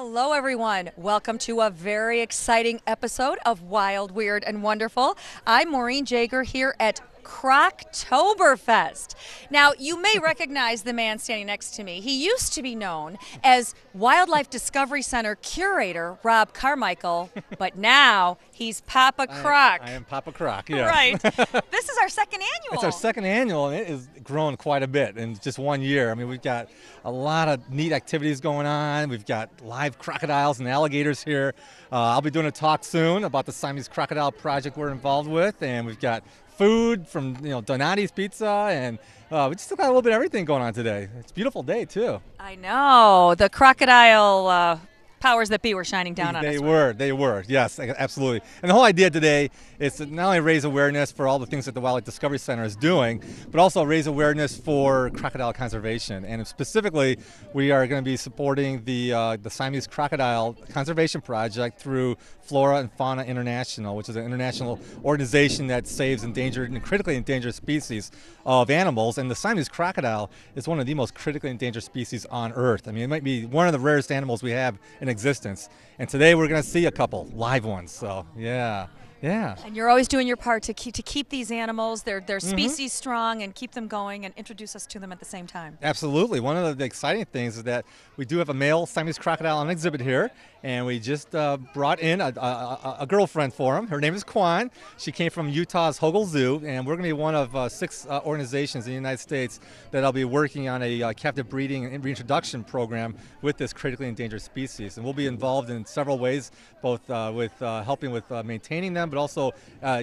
Hello, everyone. Welcome to a very exciting episode of Wild, Weird, and Wonderful. I'm Maureen Jaeger here at Croctoberfest. Now, you may recognize the man standing next to me. He used to be known as Wildlife Discovery Center Curator Rob Carmichael, but now he's Papa Croc. I am Papa Croc, yes. Right. This is our second annual. It's our second annual, and it has grown quite a bit in just 1 year. I mean, we've got a lot of neat activities going on. We've got live crocodiles and alligators here. I'll be doing a talk soon about the Siamese Crocodile project we're involved with, and we've got food from Donati's Pizza, and we just got a little bit of everything going on today. It's a beautiful day too. I know. The crocodile powers that be were shining down on us. They were, yes, absolutely. And the whole idea today is to not only raise awareness for all the things that the Wildlife Discovery Center is doing, but also raise awareness for crocodile conservation. And specifically, we are going to be supporting the Siamese Crocodile Conservation Project through Flora and Fauna International, which is an international organization that saves endangered and critically endangered species of animals. And the Siamese crocodile is one of the most critically endangered species on Earth. I mean, it might be one of the rarest animals we have in existence. And today we're going to see a couple live ones. So, yeah. Yeah. And you're always doing your part to keep these animals, their species strong, and keep them going and introduce us to them at the same time. Absolutely. One of the exciting things is that we do have a male Siamese crocodile on exhibit here, and we just brought in a girlfriend for him. Her name is Kwan. She came from Utah's Hogel Zoo, and we're going to be one of 6 organizations in the United States that'll be working on a captive breeding and reintroduction program with this critically endangered species. And we'll be involved in several ways, both with helping with maintaining them, but also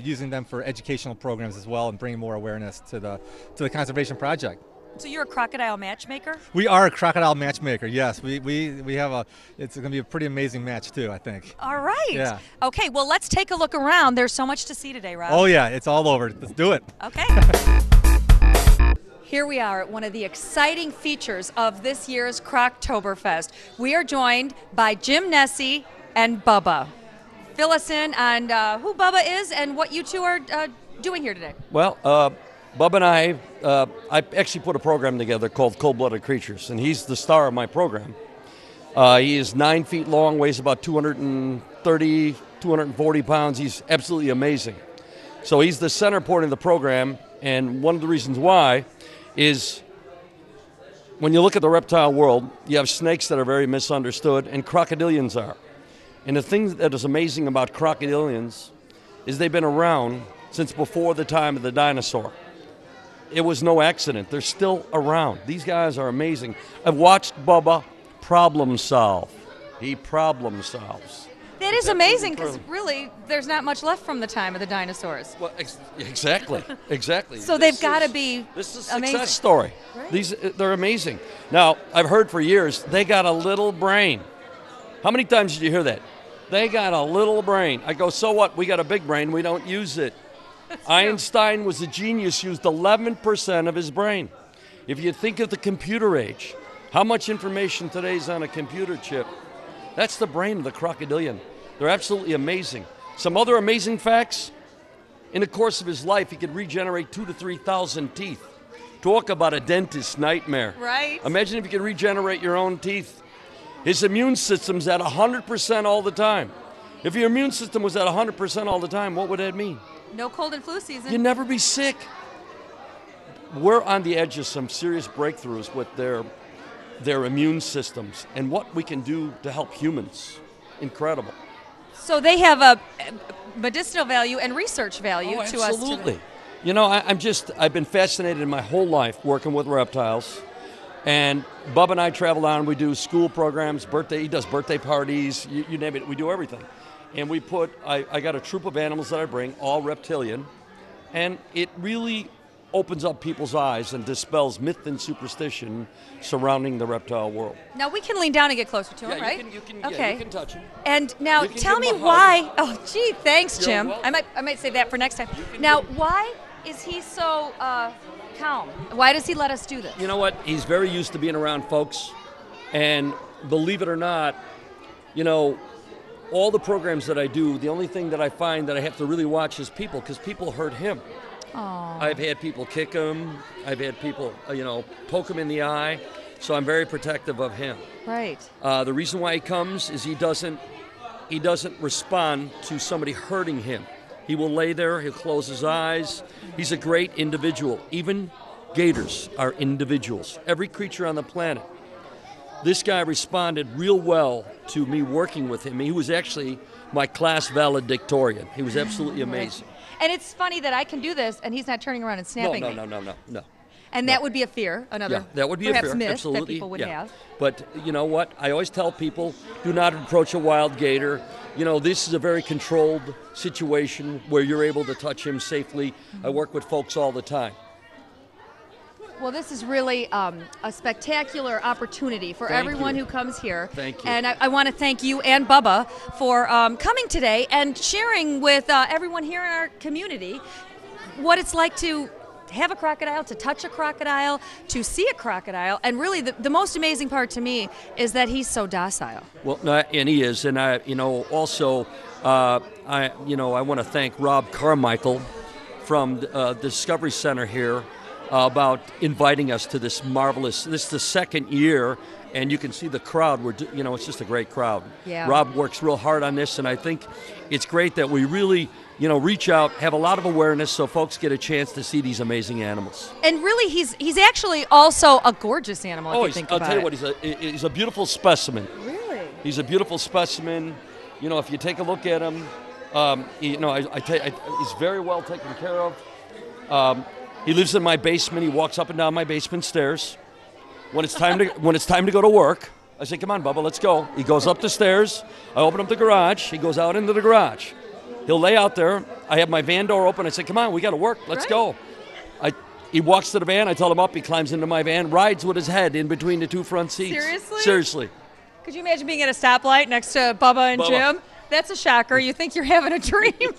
using them for educational programs as well, and bringing more awareness to the conservation project. So you're a crocodile matchmaker? We are a crocodile matchmaker, yes. We have it's going to be a pretty amazing match too, I think. All right. Yeah. Okay, well, let's take a look around. There's so much to see today, Rob. Oh yeah, it's all over. Let's do it. Okay. Here we are at one of the exciting features of this year's Croctoberfest. We are joined by Jim Nesci and Bubba. Fill us in on who Bubba is and what you two are doing here today. Well, Bubba and I actually put a program together called Cold-Blooded Creatures, and he's the star of my program. He is 9 feet long, weighs about 230, 240 pounds. He's absolutely amazing. So he's the center point of the program, and one of the reasons why is when you look at the reptile world, you have snakes that are very misunderstood, and crocodilians are. And the thing that is amazing about crocodilians is they've been around since before the time of the dinosaur. It was no accident. They're still around. These guys are amazing. I've watched Bubba problem solve. He problem solves. That is amazing because really there's not much left from the time of the dinosaurs. Well, exactly. So they've got to be This is a amazing. success story. Right. They're amazing. Now, I've heard for years they got a little brain. How many times did you hear that? They got a little brain. I go, so what? We got a big brain. We don't use it. Einstein was a genius, used 11% of his brain. If you think of the computer age, how much information today is on a computer chip? That's the brain of the crocodilian. They're absolutely amazing. Some other amazing facts, in the course of his life, he could regenerate 2,000 to 3,000 teeth. Talk about a dentist's nightmare. Right. Imagine if you could regenerate your own teeth. His immune system's at 100% all the time. If your immune system was at 100% all the time, what would that mean? No cold and flu season. You'd never be sick. We're on the edge of some serious breakthroughs with their immune systems and what we can do to help humans. Incredible. So they have a medicinal value and research value to us. Absolutely. You know, I've been fascinated my whole life working with reptiles. And Bubba and I travel down, we do school programs, he does birthday parties, you name it, we do everything. And I got a troop of animals that I bring, all reptilian, and it really opens up people's eyes and dispels myth and superstition surrounding the reptile world. Now we can lean down and get closer to him, right? You can touch him. And now tell me why, oh gee, thanks Jim. I might say that for next time. Now why is he so calm? Why does he let us do this? You know what? He's very used to being around folks, and believe it or not, all the programs that I do, the only thing that I find that I have to really watch is people, because people hurt him. Aww. I've had people kick him. I've had people, poke him in the eye. so I'm very protective of him. Right. The reason why he comes is he doesn't respond to somebody hurting him. He will lay there, he'll close his eyes. He's a great individual. Even gators are individuals. Every creature on the planet. This guy responded real well to me working with him. He was actually my class valedictorian. He was absolutely amazing. And it's funny that I can do this and he's not turning around and snapping me. No. And that would be a fear, that would be perhaps a fear, myth absolutely. that people would have. But you know what? I always tell people, do not approach a wild gator. You know, this is a very controlled situation where you're able to touch him safely. I work with folks all the time. Well, this is really a spectacular opportunity for everyone who comes here. Thank you. And I want to thank you and Bubba for coming today and sharing with everyone here in our community what it's like to have a crocodile, to touch a crocodile, to see a crocodile. And really, the most amazing part to me is that he's so docile. Well, and he is. And I want to thank Rob Carmichael from the Discovery Center here about inviting us to this marvelous. This is the second year, and you can see the crowd. It's just a great crowd. Yeah. Rob works real hard on this, and I think it's great that we really, reach out, have a lot of awareness, so folks get a chance to see these amazing animals. And really, he's actually also a gorgeous animal. If you think about it. I'll tell you what, he's a beautiful specimen. Really? He's a beautiful specimen. If you take a look at him, he's very well taken care of. He lives in my basement. He walks up and down my basement stairs. When it's time to go to work, I say, "Come on, Bubba, let's go." He goes up the stairs. I open up the garage. He goes out into the garage. He'll lay out there. I have my van door open. I say, "Come on, we got to work. Let's go." He walks to the van. I tell him up. He climbs into my van, rides with his head in between the two front seats. Seriously? Seriously. Could you imagine being at a stoplight next to Bubba and Jim? That's a shocker. You think you're having a dream.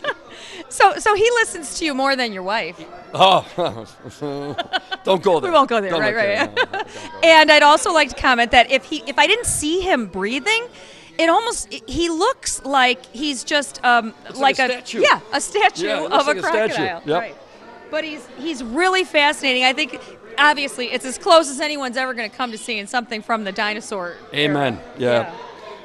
So he listens to you more than your wife. Oh, don't go there. We won't go there. Right. No, and I'd also like to comment that if I didn't see him breathing, he looks like he's just like a statue. Yeah, a statue of a crocodile. Yep. Right. But he's really fascinating. I think obviously it's as close as anyone's ever going to come to seeing something from the dinosaur Amen. era. Yeah.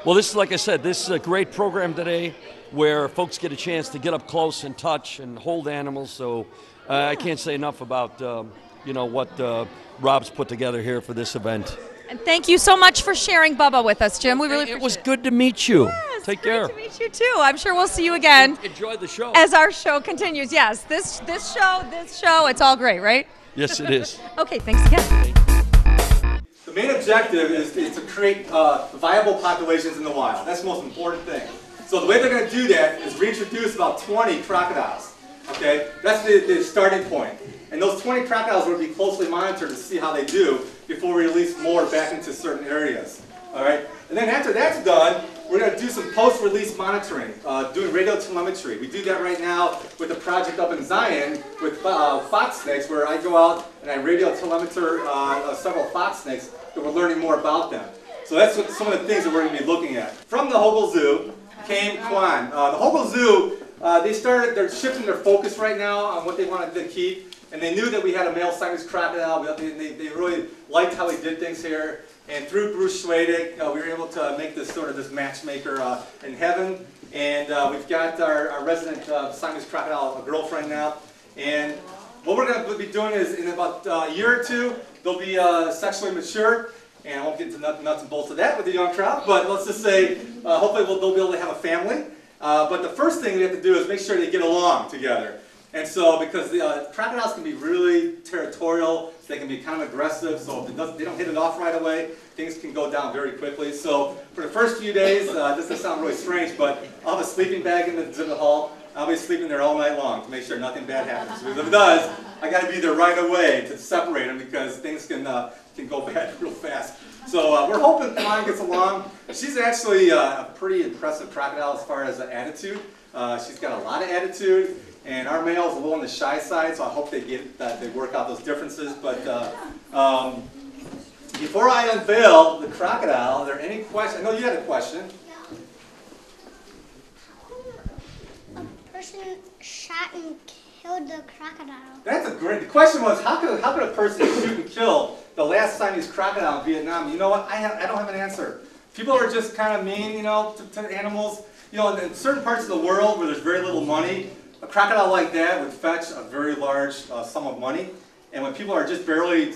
Well, this is, like I said, this is a great program today where folks get a chance to get up close and touch and hold animals. So I can't say enough about, what Rob's put together here for this event. And thank you so much for sharing Bubba with us, Jim. We really appreciate it. It was good to meet you. Yes, Take care. Great to meet you, too. I'm sure we'll see you again. Enjoy the show. As our show continues. Yes, this show, it's all great, right? Yes, it is. Okay, thanks again. The main objective is to create viable populations in the wild. That's the most important thing. So the way they're going to do that is reintroduce about 20 crocodiles. Okay, that's the starting point. And those 20 crocodiles will be closely monitored to see how they do before we release more back into certain areas. All right, and then after that's done, we're going to do some post-release monitoring, doing radio telemetry. We do that right now with a project up in Zion with fox snakes, where I go out and I radio telemeter several fox snakes that we're learning more about them. So that's some of the things that we're going to be looking at. From the Hogel Zoo came Kwan. The Hogel Zoo, they're shifting their focus right now on what they wanted to keep. And they knew that we had a male Siamese crocodile. They really liked how we did things here. And through Bruce Schwedick, we were able to make this this matchmaker in heaven. And we've got our resident Siamese crocodile girlfriend now. And what we're going to be doing is, in about a year or two, they'll be sexually mature. And I won't get into nuts and bolts of that with the young crowd. But let's just say, hopefully they'll be able to have a family. But the first thing we have to do is make sure they get along together. And so, because the crocodiles can be really territorial, they can be kind of aggressive, so if they don't hit it off right away, things can go down very quickly. So for the first few days, this doesn't sound really strange, but I'll have a sleeping bag in the exhibit hall. I'll be sleeping there all night long to make sure nothing bad happens. Because if it does, I got to be there right away to separate them, because things can go bad real fast. So we're hoping Kwan gets along. She's actually a pretty impressive crocodile as far as attitude. She's got a lot of attitude. And our male's a little on the shy side, so I hope they work out those differences. But before I unveil the crocodile, are there any questions? I know you had a question. A person shot and killed the crocodile. That's a great. The question was, how could a person shoot and kill the last Siamese crocodile in Vietnam, you know what? I don't have an answer. People are just kind of mean, you know, to animals. You know, in certain parts of the world where there's very little money, a crocodile like that would fetch a very large sum of money. And when people are just barely,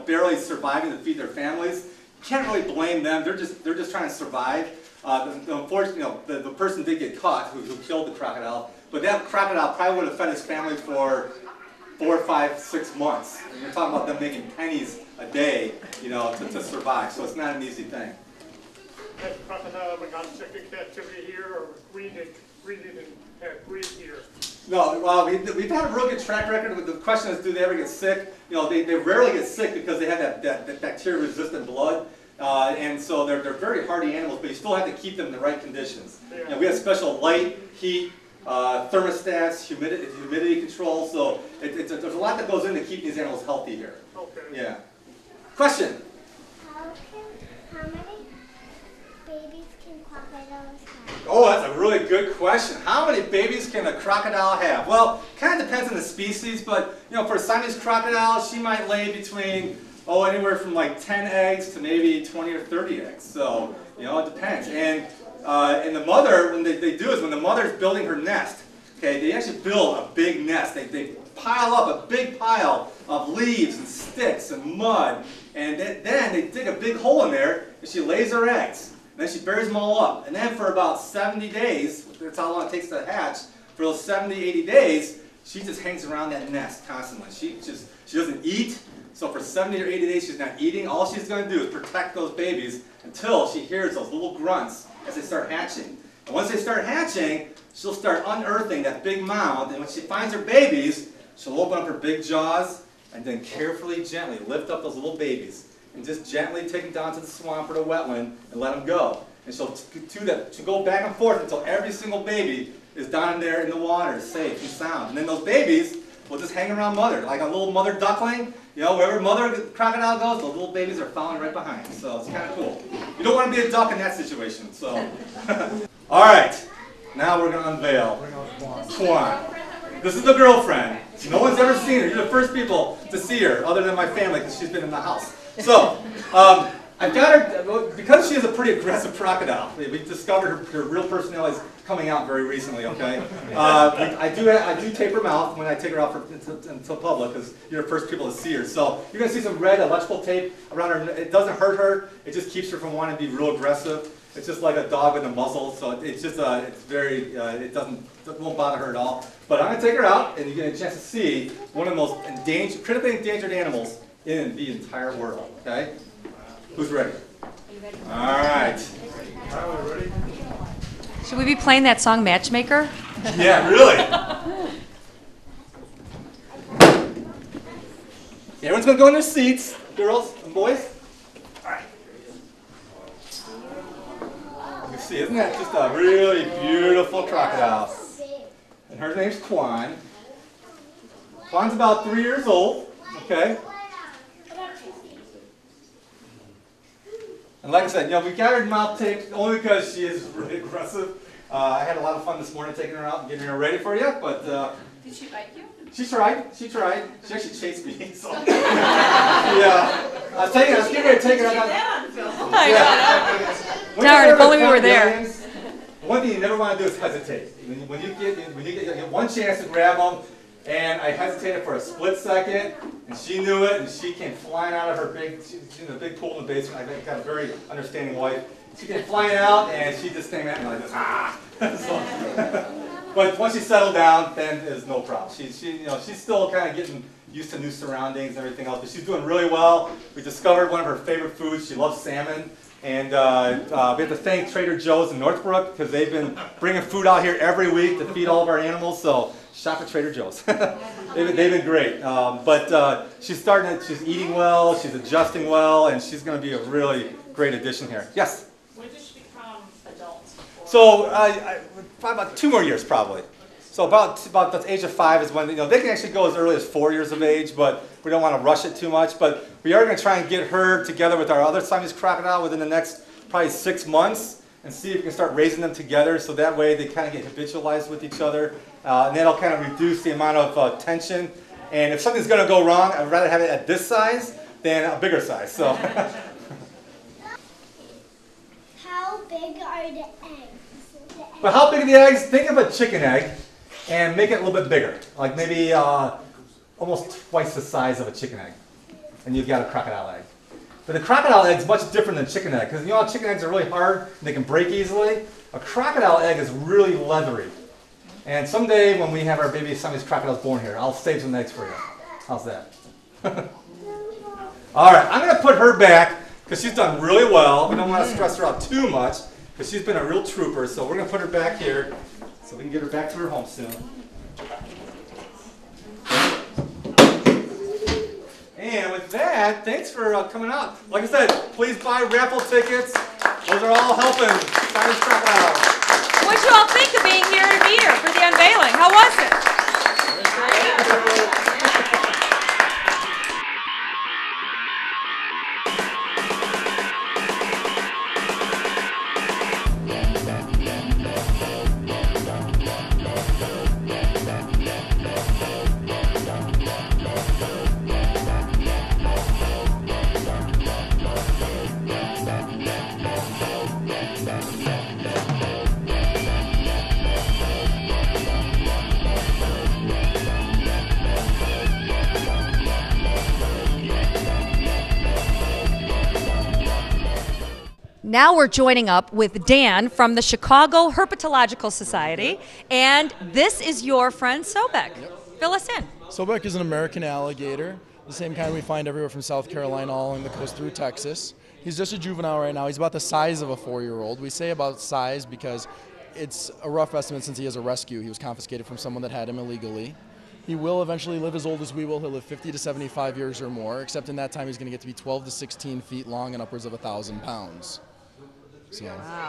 barely surviving to feed their families, you can't really blame them. They're just trying to survive. Unfortunately, the person did get caught who killed the crocodile, but that crocodile probably would have fed his family for 4, 5, 6 months. And you're talking about them making pennies a day, you know, to survive. So it's not an easy thing. Has crocodile ever gotten sick in captivity here, or breeding here? No, well, we've had a real good track record. The question is, do they ever get sick? You know, they rarely get sick because they have that bacteria-resistant blood. And so they're very hardy animals, but you still have to keep them in the right conditions. Yeah. You know, we have special light, heat, thermostats, humidity control. So there's a lot that goes into keeping these animals healthy here. Okay. Yeah. Question? How many babies can crocodiles have? Oh, that's a really good question. How many babies can a crocodile have? Well, kind of depends on the species, but you know, for a Siamese crocodile, she might lay between anywhere from like 10 eggs to maybe 20 or 30 eggs. So, you know, it depends. And the mother, when they do is when the mother's building her nest, okay, they actually build a big nest. They pile up a big pile of leaves and sticks and mud, and then they dig a big hole in there, and she lays her eggs. And then she buries them all up. And then for about 70 days, that's how long it takes to hatch, for those 70, 80 days, she just hangs around that nest constantly. She doesn't eat. So for 70 or 80 days, she's not eating. All she's going to do is protect those babies until she hears those little grunts as they start hatching. And once they start hatching, she'll start unearthing that big mound. And when she finds her babies, she'll open up her big jaws and then carefully, gently lift up those little babies and just gently take them down to the swamp or the wetland and let them go. And she'll do that. She'll go back and forth until every single baby is down there in the water, safe and sound. And then those babies will just hang around mother, like a little mother duckling. You know, wherever mother crocodile goes, the little babies are following right behind. So it's kind of cool. You don't want to be a duck in that situation. So, all right. Now we're going to unveil Kwan. This is the girlfriend. No one's ever seen her. You're the first people to see her, other than my family, because she's been in the house. So, I've got her, because she is a pretty aggressive crocodile, we discovered her real personality is coming out very recently, okay? I do tape her mouth when I take her out into public, because you're the first people to see her. So, you're going to see some red electrical tape around her. It doesn't hurt her, it just keeps her from wanting to be real aggressive. It's just like a dog with a muzzle, so it's just, it's very, it won't bother her at all. But I'm going to take her out, and you get a chance to see one of the most critically endangered animals in the entire world, okay? Who's ready? All right. Ready? Should we be playing that song Matchmaker? Yeah, really. Everyone's going to go in their seats, girls and boys. All right. You can see, isn't that just a really beautiful crocodile? And her name's Kwan. Kwan's about 3 years old, okay? And like I said, you know, we got her mouth taped only because she is really aggressive. I had a lot of fun this morning taking her out and getting her ready for you, but... Did she bite you? She tried. She actually chased me, so... yeah. I was getting ready to take her out. Darn, if only we were there. One thing you never want to do is hesitate. When you get one chance to grab them, and I hesitated for a split second, and she knew it, and she came flying out of her she's in a big pool in the basement. I've got a very understanding wife. She came flying out, and she just came at me like this, ah! But once she settled down, then there's no problem. She's still kind of getting used to new surroundings and everything else, but she's doing really well. We discovered one of her favorite foods. She loves salmon. And we have to thank Trader Joe's in Northbrook because they've been bringing food out here every week to feed all of our animals. So shop at Trader Joe's. they've been great. But she's eating well, she's adjusting well, and she's going to be a really great addition here. Yes? When does she become adult? So probably about 2 more years probably. So about the age of 5 is when, they can actually go as early as 4 years of age, but we don't want to rush it too much. But we are going to try and get her together with our other Siamese crocodile within the next probably 6 months and see if we can start raising them together so that way they kind of get habitualized with each other. And that'll kind of reduce the amount of tension. And if something's going to go wrong, I'd rather have it at this size than a bigger size. So. How big are the eggs? But how big are the eggs? Think of a chicken egg and make it a little bit bigger, like maybe almost twice the size of a chicken egg. And you've got a crocodile egg. But the crocodile egg is much different than chicken egg, because you know how chicken eggs are really hard and they can break easily? A crocodile egg is really leathery. And someday when we have our baby Siamese crocodiles born here, I'll save some eggs for you. How's that? All right, I'm going to put her back because she's done really well. We don't want to stress her out too much because she's been a real trooper. So we're going to put her back here so we can get her back to her home soon. And with that, thanks for coming out. Like I said, please buy raffle tickets. Those are all helping Siamese crocodiles. What'd you all think of being here to be here for the unveiling? How was it? Now we're joining up with Dan from the Chicago Herpotological Society, and this is your friend Sobek. Fill us in. Sobek is an American alligator, the same kind we find everywhere from South Carolina all along the coast through Texas. He's just a juvenile right now. He's about the size of a 4-year-old. We say about size because it's a rough estimate since he has a rescue. He was confiscated from someone that had him illegally. He will eventually live as old as we will. He'll live 50 to 75 years or more, except in that time he's going to get to be 12 to 16 feet long and upwards of 1,000 pounds. So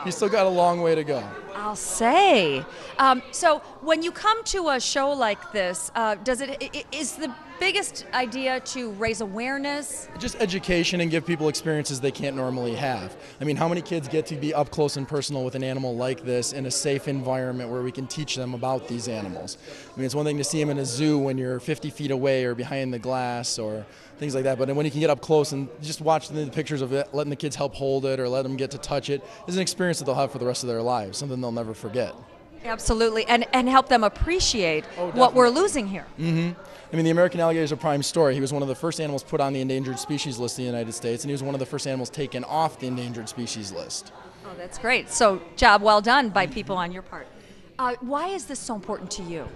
he's still got a long way to go. I'll say. So when you come to a show like this, is the biggest idea to raise awareness? Just education and give people experiences they can't normally have. I mean, how many kids get to be up close and personal with an animal like this in a safe environment where we can teach them about these animals? I mean, it's one thing to see them in a zoo when you're 50 feet away or behind the glass or things like that, but when you can get up close and just watch the pictures of it, letting the kids help hold it or let them get to touch it is an experience that they'll have for the rest of their lives, something they'll never forget. Absolutely, and help them appreciate what we're losing here. Mm-hmm. I mean, the American alligator is a prime story. He was one of the first animals put on the endangered species list in the United States, and he was one of the first animals taken off the endangered species list. Oh, that's great. So, job well done by people on your part. Why is this so important to you?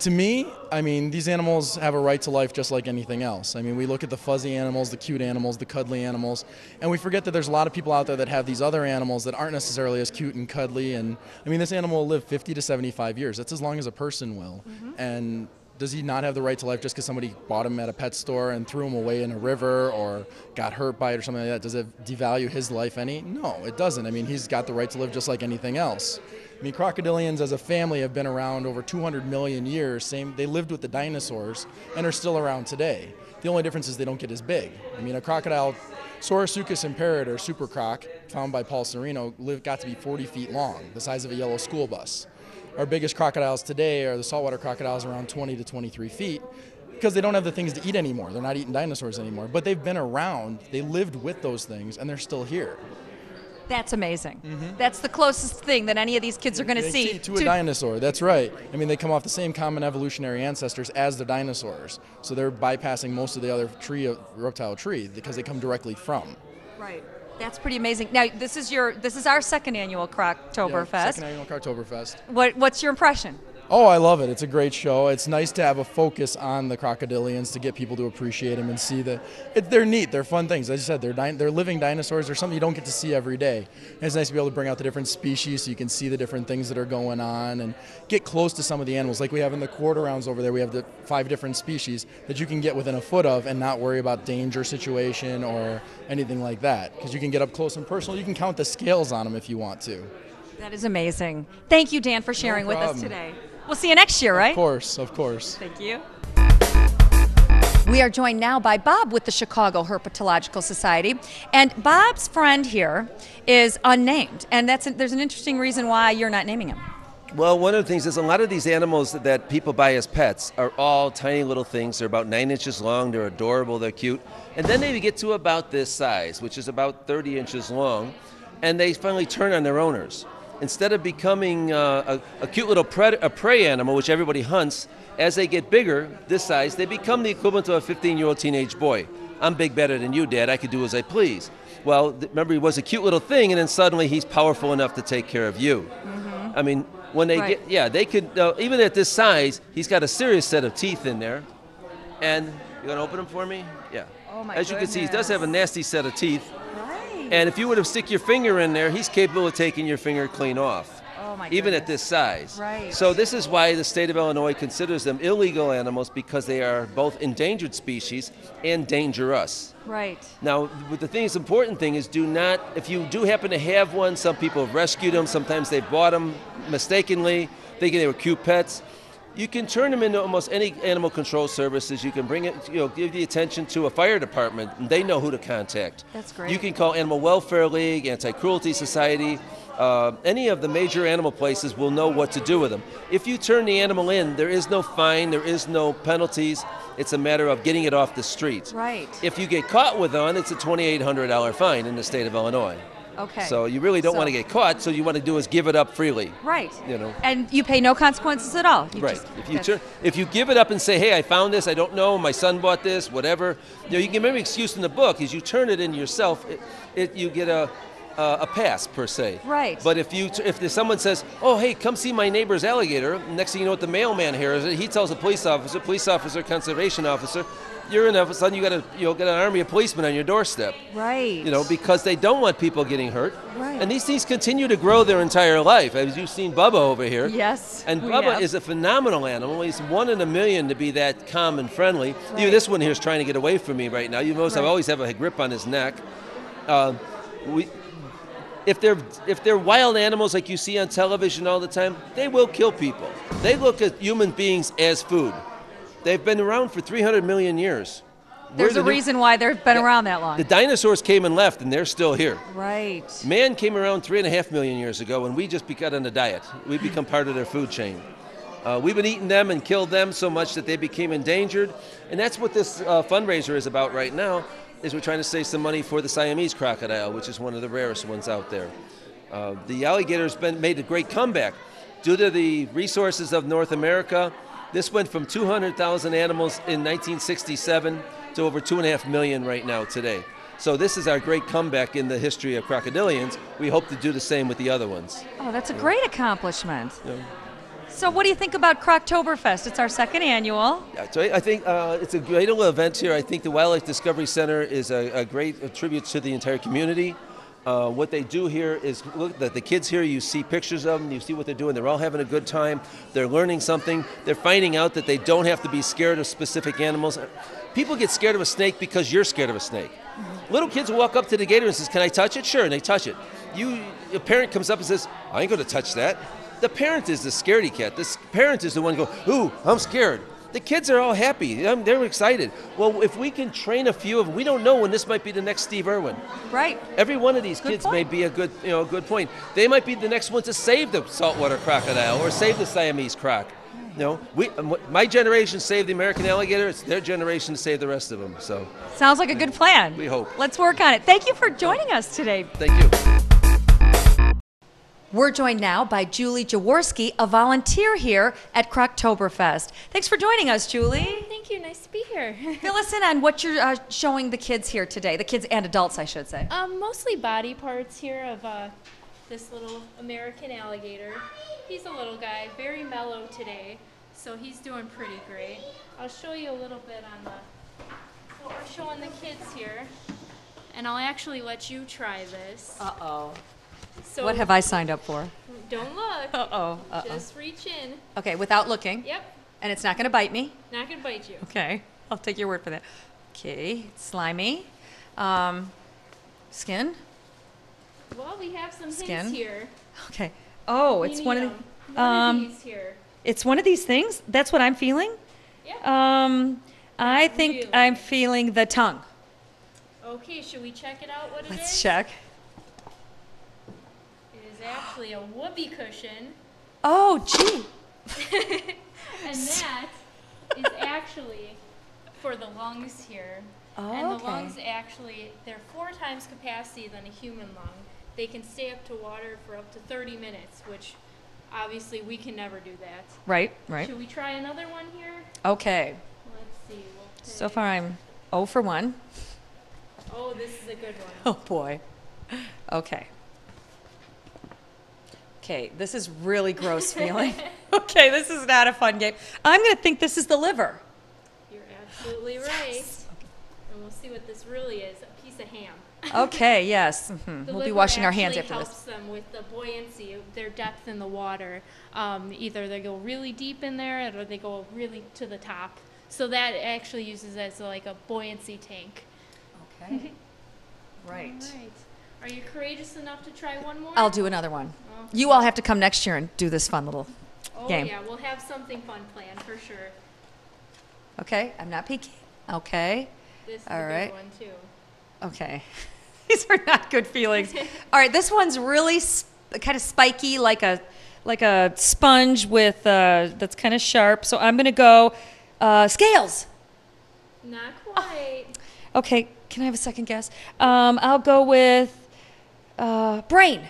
To me, I mean, these animals have a right to life just like anything else. I mean, we look at the fuzzy animals, the cute animals, the cuddly animals, and we forget that there's a lot of people out there that have these other animals that aren't necessarily as cute and cuddly. And I mean, this animal will live 50 to 75 years. That's as long as a person will. Mm-hmm. And does he not have the right to life just because somebody bought him at a pet store and threw him away in a river or got hurt by it or something like that? Does it devalue his life any? No, it doesn't. I mean, he's got the right to live just like anything else. I mean, crocodilians as a family have been around over 200 million years. They lived with the dinosaurs and are still around today. The only difference is they don't get as big. I mean, a crocodile, Saurosuchus imperator, super croc, found by Paul Sereno, got to be 40 feet long, the size of a yellow school bus. Our biggest crocodiles today are the saltwater crocodiles, around 20 to 23 feet, because they don't have the things to eat anymore. They're not eating dinosaurs anymore, but they've been around, they lived with those things, and they're still here. That's amazing. Mm-hmm. That's the closest thing that any of these kids are going to see to a dinosaur. That's right. I mean, they come off the same common evolutionary ancestors as the dinosaurs, so they're bypassing most of the other reptile tree because they come directly from. Right. That's pretty amazing. Now, this is our second annual Croctoberfest. Yeah, second annual Croctoberfest. What's your impression? Oh, I love it. It's a great show. It's nice to have a focus on the crocodilians to get people to appreciate them and see they're neat. They're fun things. As you said, they're living dinosaurs. They're something you don't get to see every day. And it's nice to be able to bring out the different species so you can see the different things that are going on and get close to some of the animals. Like we have in the quarter rounds over there, we have the 5 different species that you can get within a foot of and not worry about danger situation or anything like that. Because you can get up close and personal. You can count the scales on them if you want to. That is amazing. Thank you, Dan, for sharing with us today. We'll see you next year, right? Of course, of course. Thank you. We are joined now by Bob with the Chicago Herpotological Society. And Bob's friend here is unnamed. And there's an interesting reason why you're not naming him. Well, one of the things is a lot of these animals that people buy as pets are all tiny little things. They're about 9 inches long. They're adorable. They're cute. And then they get to about this size, which is about 30 inches long, and they finally turn on their owners. Instead of becoming a cute little prey animal, which everybody hunts, as they get bigger, this size, they become the equivalent of a 15-year-old teenage boy. I'm big better than you, Dad. I could do as I please. Well, remember, he was a cute little thing, and then suddenly he's powerful enough to take care of you. I mean, when they get, they could, even at this size, he's got a serious set of teeth in there. And you want to open them for me? Yeah. Oh my As you can see, he does have a nasty set of teeth. Right. And if you were to stick your finger in there, he's capable of taking your finger clean off. Oh my even goodness. at this size. Right. So this is why the state of Illinois considers them illegal animals, because they are both endangered species and dangerous. Right. Now, but the important thing is, do not, if you do happen to have one, some people have rescued them, sometimes they bought them mistakenly, thinking they were cute pets. You can turn them into almost any animal control services. You can bring it, give the attention to a fire department, and they know who to contact. That's great. You can call Animal Welfare League, Anti-Cruelty Society. Any of the major animal places will know what to do with them. If you turn the animal in, there is no fine, there is no penalties. It's a matter of getting it off the street. Right. If you get caught with one, it's a $2,800 fine in the state of Illinois. Okay. So you really don't want to get caught. So you want to do is give it up freely. Right. You know. And you pay no consequences at all. You Right. just- If you give it up and say, hey, I found this, I don't know, my son bought this, whatever, you can remember excuse in the book is you turn it in yourself, you get a pass per se. Right. But if someone says, oh, hey, come see my neighbor's alligator, next thing you know, what the mailman hears, he tells a police officer, conservation officer, you're in all of a sudden you got an army of policemen on your doorstep. Right. Because they don't want people getting hurt. Right. And these things continue to grow their entire life. As you've seen Bubba over here. Yes. And we Bubba have. is a phenomenal animal. He's 1 in a million to be that calm and friendly. Right. Even this one here is trying to get away from me right now. You notice I always have a grip on his neck. If they're wild animals like you see on television all the time, they will kill people. They look at human beings as food. They've been around for 300 million years. There's a reason why they've been around that long. The dinosaurs came and left, and they're still here. Right. Man came around 3.5 million years ago, and we just got on a diet. We become part of their food chain. We've been eating them and killed them so much that they became endangered, and that's what this fundraiser is about right now. Is we're trying to save some money for the Siamese crocodile, which is one of the rarest ones out there. The alligator's made a great comeback due to the resources of North America. This went from 200,000 animals in 1967 to over 2.5 million right now today. So this is our great comeback in the history of crocodilians. We hope to do the same with the other ones. Oh, that's a great accomplishment. Yeah. So what do you think about Croctoberfest? It's our second annual. Yeah, so I think it's a great little event here. I think the Wildlife Discovery Center is a great tribute to the entire community. What they do here is look at the kids here. You see pictures of them. You see what they're doing. They're all having a good time. They're learning something. They're finding out that they don't have to be scared of specific animals. People get scared of a snake because you're scared of a snake. Little kids walk up to the gator and says, "Can I touch it?" Sure, and they touch it. A parent comes up and says, "I ain't going to touch that." The parent is the scaredy cat. This parent is the one who goes, "Ooh, I'm scared." The kids are all happy. They're excited. Well, if we can train a few of them, we don't know when this might be the next Steve Irwin. Right. Every one of these kids may be a good point. They might be the next one to save the saltwater crocodile or save the Siamese croc. My generation saved the American alligator. It's their generation to save the rest of them. So sounds like a good plan. We hope. Let's work on it. Thank you for joining us today. Thank you. We're joined now by Julie Jaworski, a volunteer here at Croctoberfest. Thanks for joining us, Julie. Thank you. Nice to be here. Fill us in on what you're showing the kids here today, the kids and adults, I should say. Mostly body parts here of this little American alligator. He's a little guy, very mellow today, so he's doing pretty great. I'll show you a little bit on what we're showing the kids here, and I'll actually let you try this. Uh-oh. So what have I signed up for? Don't look. Uh-oh. Just reach in. Okay, without looking. Yep. And it's not going to bite me? Not going to bite you. Okay, I'll take your word for that. Okay, slimy. Skin? Well, we have some Skin. hints here. Okay. Oh, it's one of these here. It's one of these things? That's what I'm feeling? Yeah. I think really. I'm feeling the tongue. Okay, should we check it out what Let's it is? check. It is actually a whoopee cushion. Oh, gee. And that is actually for the lungs here. Oh, and the okay. lungs actually, they're 4 times capacity than a human lung. They can stay up to water for up to 30 minutes, which obviously we can never do that. Right, right. Should we try another one here? Okay. Let's see. We'll So far I'm 0 for 1. Oh, this is a good one. Oh, boy. Okay. Okay, this is really gross feeling. Okay, this is not a fun game. I'm going to think this is the liver. You're absolutely right. And we'll see what this really is, a piece of ham. Okay, yes. The We'll be liver washing our hands actually after helps this. them with the buoyancy of their depth in the water. Either they go really deep in there or they go really to the top. So that actually uses as like a buoyancy tank. Okay. Right. All right. Are you courageous enough to try one more? I'll do another one. Okay. You all have to come next year and do this fun little game. Yeah, we'll have something fun planned for sure. Okay, I'm not peeking. Okay. This is All a right. good one too. Okay. These are not good feelings. All right, this one's really kind of spiky, like a sponge with that's kind of sharp. So I'm gonna go scales. Not quite. Okay, can I have a second guess? I'll go with brain.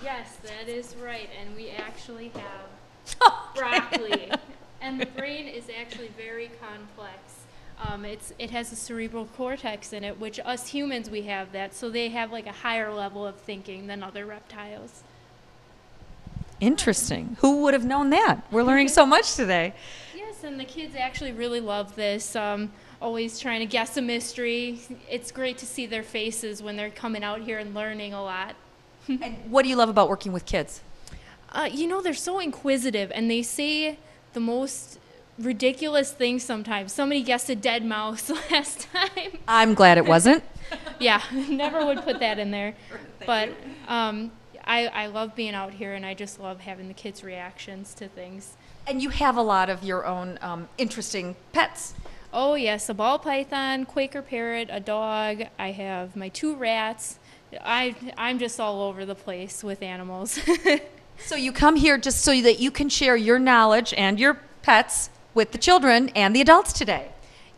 Yes, that is right, and we actually have broccoli. And the brain is actually very complex. It has a cerebral cortex in it, which us humans, we have that, so they have like a higher level of thinking than other reptiles. Interesting. Who would have known that? We're learning so much today. Yes, and the kids actually really love this. Always trying to guess a mystery. It's great to see their faces when they're coming out here and learning a lot. And what do you love about working with kids? They're so inquisitive, and they say the most ridiculous things sometimes. Somebody guessed a dead mouse last time. I'm glad it wasn't. Yeah, never would put that in there. But I love being out here, and I just love having the kids' reactions to things. And you have a lot of your own interesting pets. Oh, yes, a ball python, Quaker parrot, a dog. I have my 2 rats. I'm just all over the place with animals. So you come here just so that you can share your knowledge and your pets with the children and the adults today.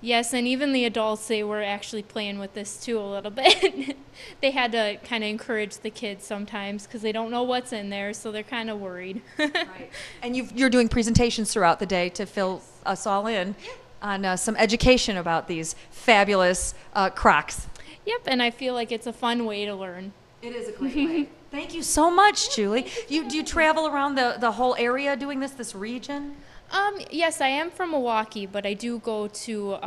Yes, and even the adults, they were actually playing with this too a little bit. They had to kind of encourage the kids sometimes because they don't know what's in there, so they're kind of worried. Right. And you're doing presentations throughout the day to fill us all in on some education about these fabulous crocs. Yep, and I feel like it's a fun way to learn. It is a great way. Thank you so much, Julie. Do you travel around the whole area doing this region? Yes, I am from Milwaukee, but I do go to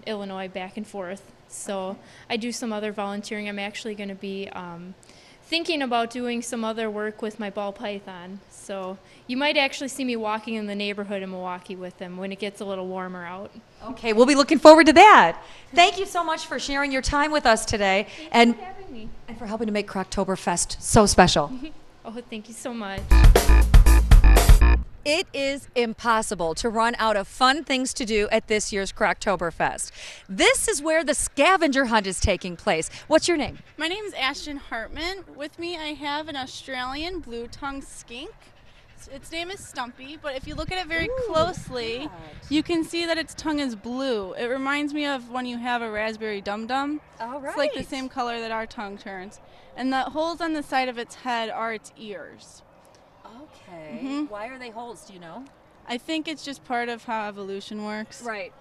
Illinois back and forth. So I do some other volunteering. I'm actually going to be thinking about doing some other work with my ball python. So you might actually see me walking in the neighborhood in Milwaukee with them when it gets a little warmer out. Okay, we'll be looking forward to that. Thank you so much for sharing your time with us today. Thanks for having me. And for helping to make Croctoberfest so special. Oh, thank you so much. It is impossible to run out of fun things to do at this year's Croctoberfest. This is where the scavenger hunt is taking place. What's your name? My name is Ashton Hartman. With me I have an Australian blue-tongued skink. Its name is Stumpy, but if you look at it very closely, you can see that its tongue is blue. It reminds me of when you have a raspberry dum-dum. All right. It's like the same color that our tongue turns. And the holes on the side of its head are its ears. Okay. Why are they holes, do you know? I think it's just part of how evolution works. Right.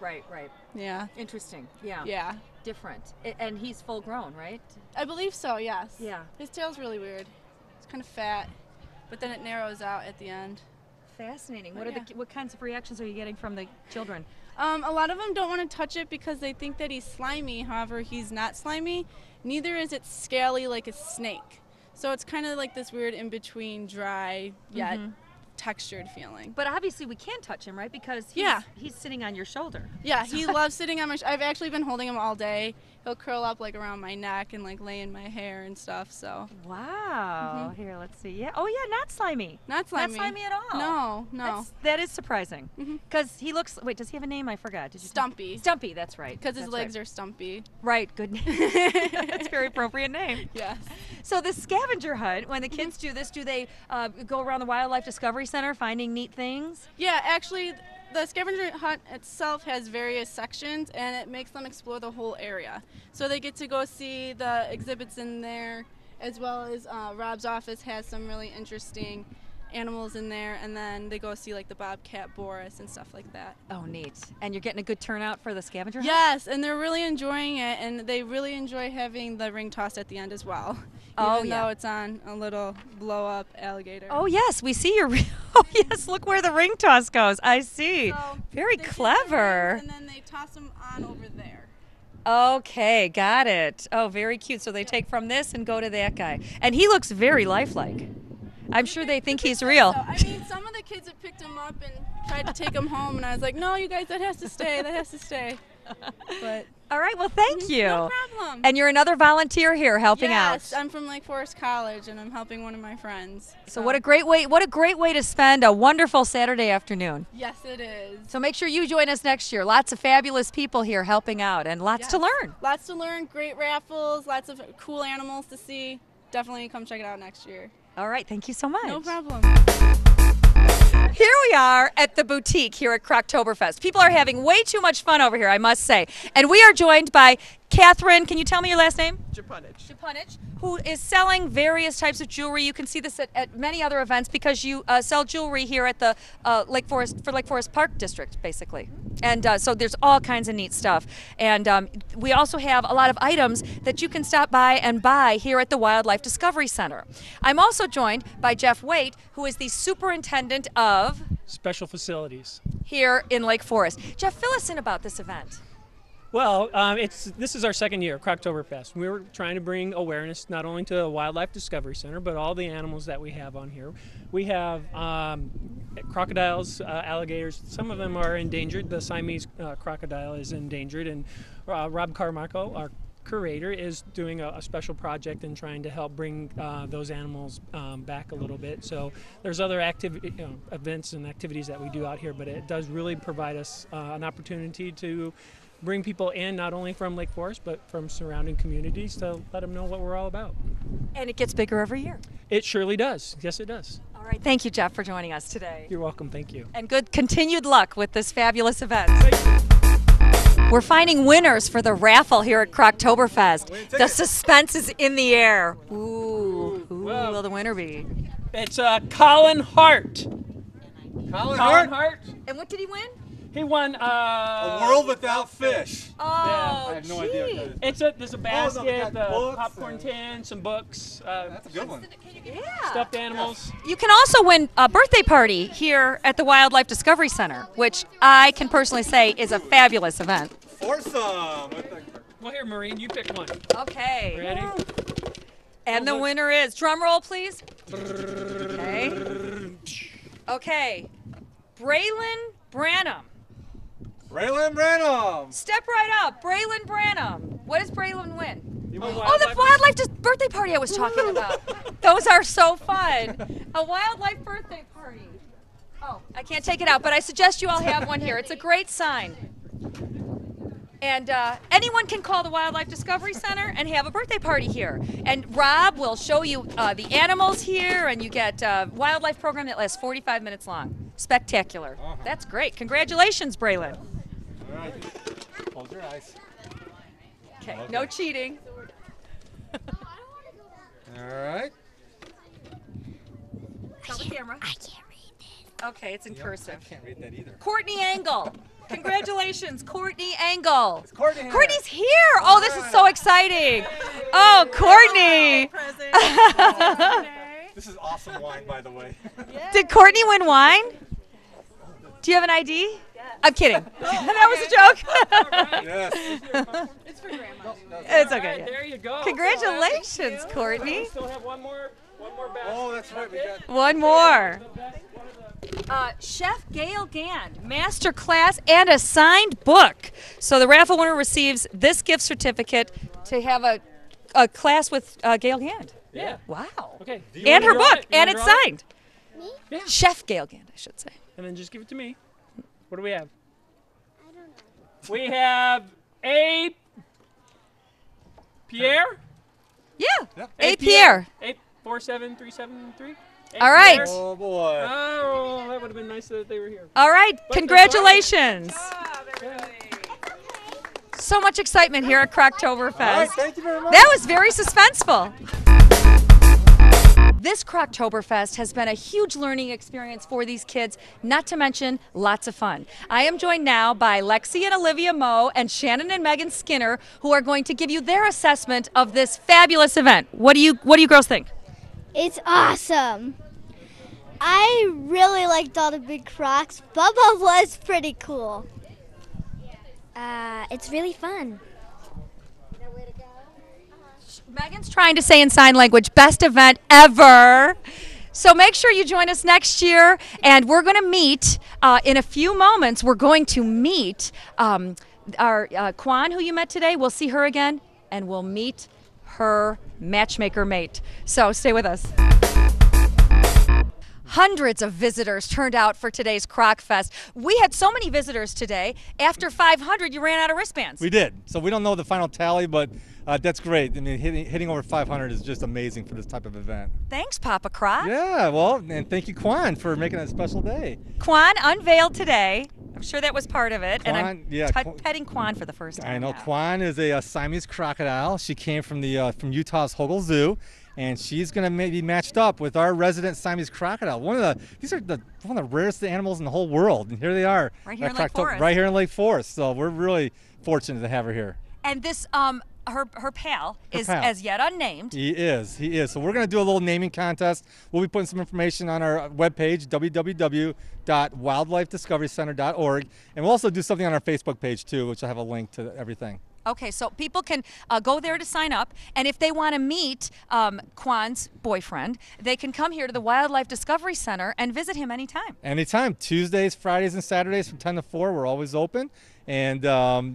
Yeah. Interesting. Yeah. Yeah. Different. And he's full grown, right? I believe so, yes. Yeah. His tail's really weird. It's kind of fat, but then it narrows out at the end. Fascinating. But What kinds of reactions are you getting from the children? A lot of them don't want to touch it because they think that he's slimy. However, he's not slimy. Neither is it scaly like a snake. So it's kind of like this weird in-between dry yet textured feeling. But obviously we can touch him, right? Because he's sitting on your shoulder. Yeah, he loves sitting on my I've actually been holding him all day. he'll curl up like around my neck and like lay in my hair and stuff. So. Wow. Here, let's see. Yeah. Oh, yeah. Not slimy. Not slimy. Not slimy at all. No, no. That is surprising. Because he looks. Wait, does he have a name? I forgot. Did you Stumpy. Stumpy. That's right. Because his legs are stumpy. Right. Good name. That's a very appropriate name. Yes. So the scavenger hunt. When the kids do this, do they go around the Wildlife Discovery Center finding neat things? Yeah. Actually, the scavenger hunt itself has various sections, and it makes them explore the whole area. So they get to go see the exhibits in there, as well as Rob's office has some really interesting animals in there, and then they go see like the bobcat, Boris, and stuff like that. Oh, neat. And you're getting a good turnout for the scavenger hunt? Yes, and they're really enjoying it, and they really enjoy having the ring toss at the end as well. Even though it's on a little blow-up alligator. Oh, yes, we see your oh, yes, look where the ring toss goes. I see. So very clever. And then they toss them on over there. Okay, got it. Oh, very cute. So they take from this and go to that guy. And he looks very lifelike. I'm sure they think he's real. So, I mean, some of the kids had picked him up and tried to take him home, and I was like, no, you guys, that has to stay. That has to stay. But all right, well, thank you. No problem. And you're another volunteer here helping out. Yes, I'm from Lake Forest College, and I'm helping one of my friends. So what a great way to spend a wonderful Saturday afternoon. Yes, it is. So make sure you join us next year. Lots of fabulous people here helping out, and lots to learn. Lots to learn, great raffles, lots of cool animals to see. Definitely come check it out next year. All right, thank you so much. No problem. Here we are at the boutique here at Croctoberfest. People are having way too much fun over here, I must say. And we are joined by Catherine. Can you tell me your last name? Japunich, who is selling various types of jewelry. You can see this at many other events because you sell jewelry here at the Lake Forest Park District, basically. And so there's all kinds of neat stuff. And we also have a lot of items that you can stop by and buy here at the Wildlife Discovery Center. I'm also joined by Jeff Waite, who is the superintendent of Special Facilities here in Lake Forest. Jeff, fill us in about this event. Well, this is our second year, Croctoberfest. We were trying to bring awareness not only to the Wildlife Discovery Center, but all the animals that we have on here. We have crocodiles, alligators. Some of them are endangered. The Siamese crocodile is endangered, and Rob Carmichael, our curator, is doing a special project and trying to help bring those animals back a little bit. So there's other events and activities that we do out here, but it does really provide us an opportunity to bring people in, not only from Lake Forest, but from surrounding communities, to let them know what we're all about. And it gets bigger every year. It surely does. Yes, it does. All right. Thank you, Jeff, for joining us today. You're welcome. Thank you. And good continued luck with this fabulous event. We're finding winners for the raffle here at Croctoberfest. The suspense is in the air. Ooh, who will the winner be? It's Colin Hart. Colin Hart. And what did he win? He won A World Without Fish. Oh, I have no idea what that is. there's a basket, popcorn tin, some books. That's a good one. Yeah. Stuffed animals. You can also win a birthday party here at the Wildlife Discovery Center, which I can personally say is a fabulous event. Foursome. Well, here, Maureen, you pick one. Okay. Ready? And the winner is, drum roll, please. Okay. Okay. Braylon Branham. Braylon Branham. Step right up. Braylon Branham. What does Braylon win? You won Oh, the wildlife birthday party I was talking about. Those are so fun. A wildlife birthday party. Oh, I can't take it out, but I suggest you all have one here. It's a great sign. And anyone can call the Wildlife Discovery Center and have a birthday party here. And Rob will show you the animals here, and you get a wildlife program that lasts 45 minutes long. Spectacular. That's great. Congratulations, Braylon. All right. Hold your eyes. Okay, no cheating. All right. Tell the camera. I can't read this. Okay, it's in cursive. I can't read that either. Courtney Angle. Congratulations, Courtney Angle. It's Courtney here. Courtney's here. Oh, this is so exciting. Oh, Courtney. This is awesome wine, by the way. Did Courtney win wine? Do you have an ID? I'm kidding. That was a joke. Yes. It's for Grandma. It's okay. Right, there you go. Congratulations, Courtney. We still have one more bag. Oh, that's right. We got One more. Chef Gail Gand, master class, and a signed book. So the raffle winner receives this gift certificate to have a class with Gail Gand. Yeah. Wow. Okay. And her book, and it's signed. Me? Yeah. Chef Gail Gand, I should say. And then just give it to me. What do we have? I don't know. We have A. Pierre? Yeah. A. Pierre. 847373. All right. Oh boy. Oh, that would have been nice that they were here. All right. But Congratulations. Yeah. So much excitement here at Croctoberfest. All right, thank you very much. That was very suspenseful. This Croctoberfest has been a huge learning experience for these kids, not to mention lots of fun. I am joined now by Lexi and Olivia Moe and Shannon and Megan Skinner, who are going to give you their assessment of this fabulous event. What do you girls think? It's awesome. I really liked all the big crocs. Bubba was pretty cool. It's really fun. Megan's trying to say in sign language, best event ever. So make sure you join us next year, and we're going to meet in a few moments. We're going to meet our Kwan, who you met today. We'll see her again, and we'll meet her matchmaker mate. So stay with us. Hundreds of visitors turned out for today's Croc Fest. We had so many visitors today. After 500, you ran out of wristbands. We did. So we don't know the final tally, but that's great. I mean, hitting over 500 is just amazing for this type of event. Thanks, Papa Croc. Yeah, well, and thank you, Kwan, for making it a special day. Kwan unveiled today. I'm sure that was part of it. Kwan, and I'm yeah, petting Kwan for the first time. I know. now. Kwan is a Siamese Crocodile. She came from the from Utah's Hogel Zoo, and she's going to be matched up with our resident Siamese Crocodile. One of the rarest animals in the whole world, and here they are. Right here in Lake Forest. Right here in Lake Forest. So we're really fortunate to have her here. And this her pal is as yet unnamed. He is. So we're going to do a little naming contest. We'll be putting some information on our webpage, www.wildlifediscoverycenter.org, and we'll also do something on our Facebook page too, which will have a link to everything. Okay, so people can go there to sign up, and if they want to meet Kwan's boyfriend, they can come here to the Wildlife Discovery Center and visit him anytime. Anytime. Tuesdays, Fridays, and Saturdays from 10 to 4, we're always open. And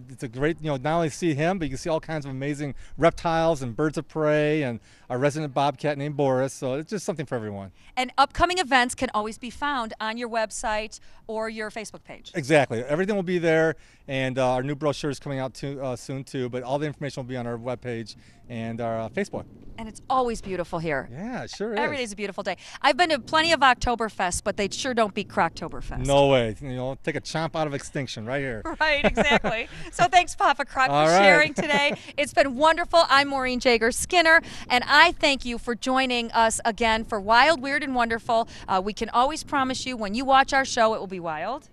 it's a great, not only see him, but you can see all kinds of amazing reptiles and birds of prey and our resident bobcat named Boris. So it's just something for everyone. And upcoming events can always be found on your website or your Facebook page. Exactly. Everything will be there, and our new brochure is coming out soon too, but all the information will be on our webpage and our Facebook. And it's always beautiful here. Yeah, it sure is. Every day's a beautiful day. I've been to plenty of Oktoberfests, but they sure don't beat Croctoberfest. No way. Take a chomp out of extinction right here. Right, exactly. So thanks, Papa Croc, for sharing today. It's been wonderful. I'm Maureen Jaeger Skinner, and I thank you for joining us again for Wild, Weird, and Wonderful. We can always promise you when you watch our show, it will be wild,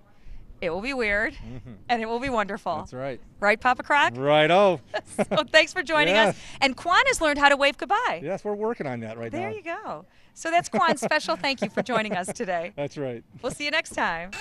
it will be weird, and it will be wonderful. That's right. Right, Papa Croc? Right-o. So thanks for joining us. And Kwan has learned how to wave goodbye. Yes, we're working on that now. There you go. So that's Kwan's special thank you for joining us today. That's right. We'll see you next time.